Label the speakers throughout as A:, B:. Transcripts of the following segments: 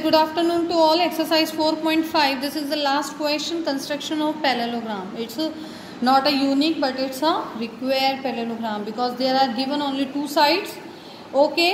A: good afternoon to all. Exercise 4.5. This is the last question. Construction of parallelogram. It's not a unique, but it's a required parallelogram because there are given only two sides. Okay,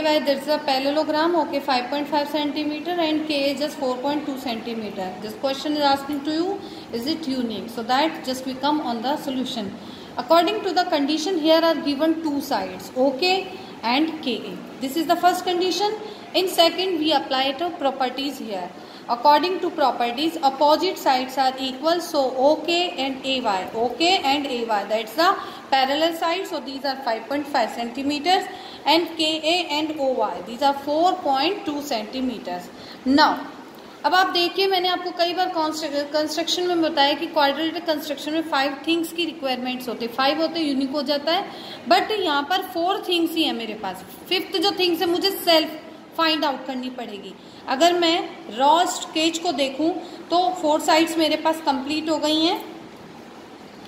A: where there's a parallelogram. Okay, 5.5 centimeter and K is just 4.2 centimeter. This question is asking to you, is it unique? So that just we come on the solution. According to the condition, here are given two sides, OK and KA. This is the first condition. In second, we apply to properties here. According to properties, opposite sides are equal. So OK and AY. OK and AY. That's the parallel side. So these are 5.5 centimeters. And KA and OY. These are 4.2 centimeters. Now, अब आप देखिए, मैंने आपको कई बार construction में बताया कि quadratic construction में 5 थिंग्स की रिक्वायरमेंट्स होते हैं. 5 होते यूनिक हो जाता है, बट यहाँ पर 4 थिंग्स ही है मेरे पास. 5th जो थिंग्स है मुझे सेल्फ फाइंड आउट करनी पड़ेगी. अगर मैं रॉ स्केच को देखूं तो 4 साइड्स मेरे पास कंप्लीट हो गई हैं,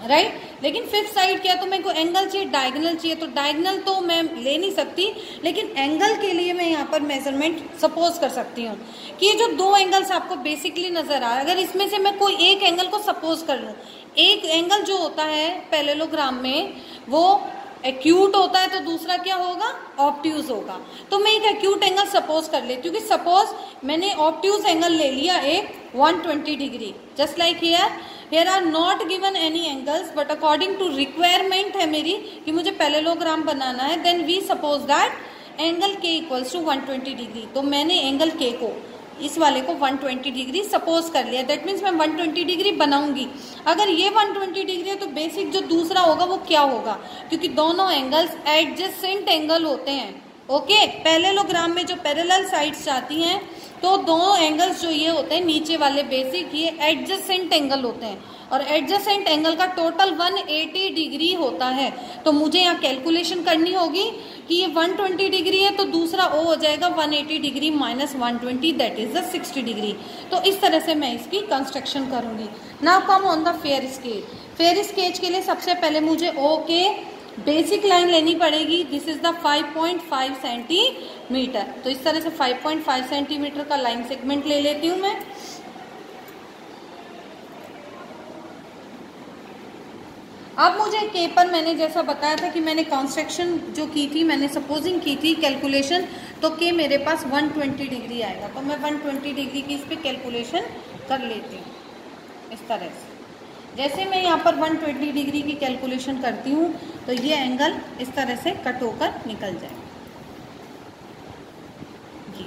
A: राइट. लेकिन 5th साइड क्या है, तो मेरे को एंगल चाहिए, डायगोनल चाहिए. तो डायगोनल तो मैं ले नहीं सकती, लेकिन एंगल के लिए मैं यहाँ पर मेजरमेंट सपोज कर सकती हूँ कि ये जो 2 एंगल्स आपको बेसिकली नजर आ रहा है, अगर इसमें से मैं कोई एक एंगल को सपोज कर लूँ. एक एंगल जो होता है पैरेललोग्राम में वो एक्यूट होता है, तो दूसरा क्या होगा, ऑब्ट्यूज होगा. तो मैं एक एक्यूट एंगल सपोज कर लेती हूँ कि सपोज मैंने ऑब्ट्यूज एंगल ले लिया एक 120 degree. Just like here are not given any angles, but according to requirement है मेरी कि मुझे पैरेललोग्राम बनाना है. Then we suppose that angle के इक्वल्स टू 120 डिग्री. तो मैंने एंगल के को, इस वाले को 120 डिग्री सपोज कर लिया. दैट मीन्स मैं 120 डिग्री बनाऊंगी. अगर ये 120 डिग्री है तो बेसिक जो दूसरा होगा वो क्या होगा, क्योंकि दोनों एंगल्स एडजेसेंट एंगल होते हैं. ओके, पैरेललोग्राम में जो पैरेलल साइड्स आती हैं तो दोनों एंगल्स जो ये होते हैं नीचे वाले बेसिक, ये एडजेसेंट एंगल होते हैं. और एडजेसेंट एंगल का टोटल 180 डिग्री होता है. तो मुझे यहाँ कैलकुलेशन करनी होगी कि ये 120 डिग्री है तो दूसरा ओ हो जाएगा 180 degree minus 120, that is the 60 degree. तो इस तरह से मैं इसकी कंस्ट्रक्शन करूंगी. Now come on the fair sketch. Fair sketch के लिए सबसे पहले मुझे ओ के बेसिक लाइन लेनी पड़ेगी. This is the 5.5 centimetre. तो इस तरह से 5.5 सेंटीमीटर का लाइन सेगमेंट ले लेती हूं मैं. अब मुझे के पर मैंने जैसा बताया था कि मैंने कंस्ट्रक्शन जो की थी, मैंने सपोजिंग की थी कैलकुलेशन, तो के मेरे पास 120 डिग्री आएगा. तो मैं 120 डिग्री की इस पर कैलकुलेशन कर लेती हूँ इस तरह से. जैसे मैं यहाँ पर 120 डिग्री की कैलकुलेशन करती हूँ तो ये एंगल इस तरह से कट होकर निकल जाएगा जी.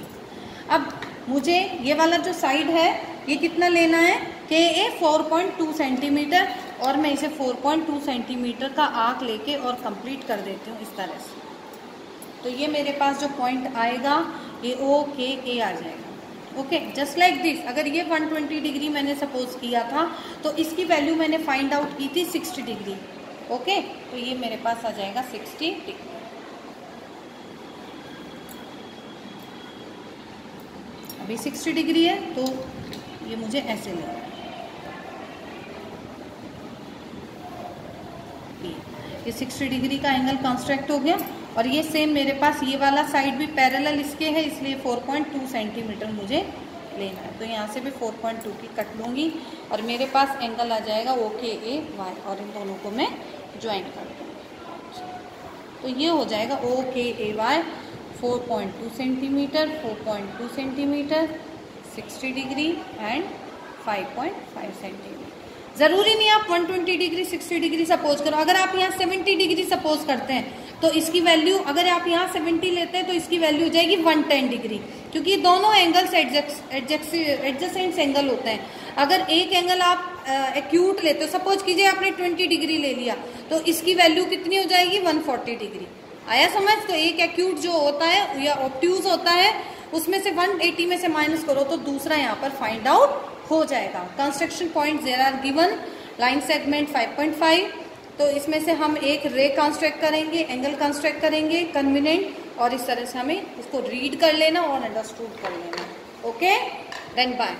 A: अब मुझे ये वाला जो साइड है ये कितना लेना है, के ए 4.2 सेंटीमीटर, और मैं इसे 4.2 सेंटीमीटर का आर्क लेके और कंप्लीट कर देती हूँ इस तरह से. तो ये मेरे पास जो पॉइंट आएगा ये ओ के ए आ जाएगा. Okay, just like this. अगर ये 120 डिग्री मैंने सपोज किया था तो इसकी वैल्यू मैंने फाइंड आउट की थी 60 डिग्री. ओके, तो ये मेरे पास आ जाएगा 60 डिग्री. अभी 60 डिग्री है तो ये मुझे ऐसे लेना है. ये 60 डिग्री का एंगल कंस्ट्रक्ट हो गया. और ये सेम मेरे पास ये वाला साइड भी पैरेलल इसके है, इसलिए 4.2 सेंटीमीटर मुझे लेना है. तो यहाँ से भी 4.2 की कट लूँगी और मेरे पास एंगल आ जाएगा ओ के ए वाई, और इन दोनों को मैं ज्वाइन कर दूँगी. तो ये हो जाएगा O K A Y 4.2 centimetre, 4.2 centimetre, 60 degree and 5.5 centimetre. ज़रूरी नहीं आप 120 डिग्री 60 डिग्री सपोज करो. अगर आप यहाँ 70 डिग्री सपोज करते हैं तो इसकी वैल्यू, अगर आप यहाँ 70 लेते हैं तो इसकी वैल्यू हो जाएगी 110 डिग्री, क्योंकि दोनों एंगल्स एडजेसेंट एंगल होते हैं. अगर एक एंगल आप एक्यूट लेते हो, सपोज कीजिए आपने 20 डिग्री ले लिया, तो इसकी वैल्यू कितनी हो जाएगी, 140 डिग्री. आया समझ. तो एक एक्यूट जो होता है या ऑब्ट्यूज होता है उसमें से 180 में से माइनस करो तो दूसरा यहाँ पर फाइंड आउट हो जाएगा. Construction point there are given. Line segment 5.5. तो इसमें से हम एक रे कंस्ट्रक्ट करेंगे, एंगल कंस्ट्रक्ट करेंगे कन्वीनिएंट, और इस तरह से हमें इसको रीड कर लेना और अंडरस्टूड कर लेना. Okay, then bye.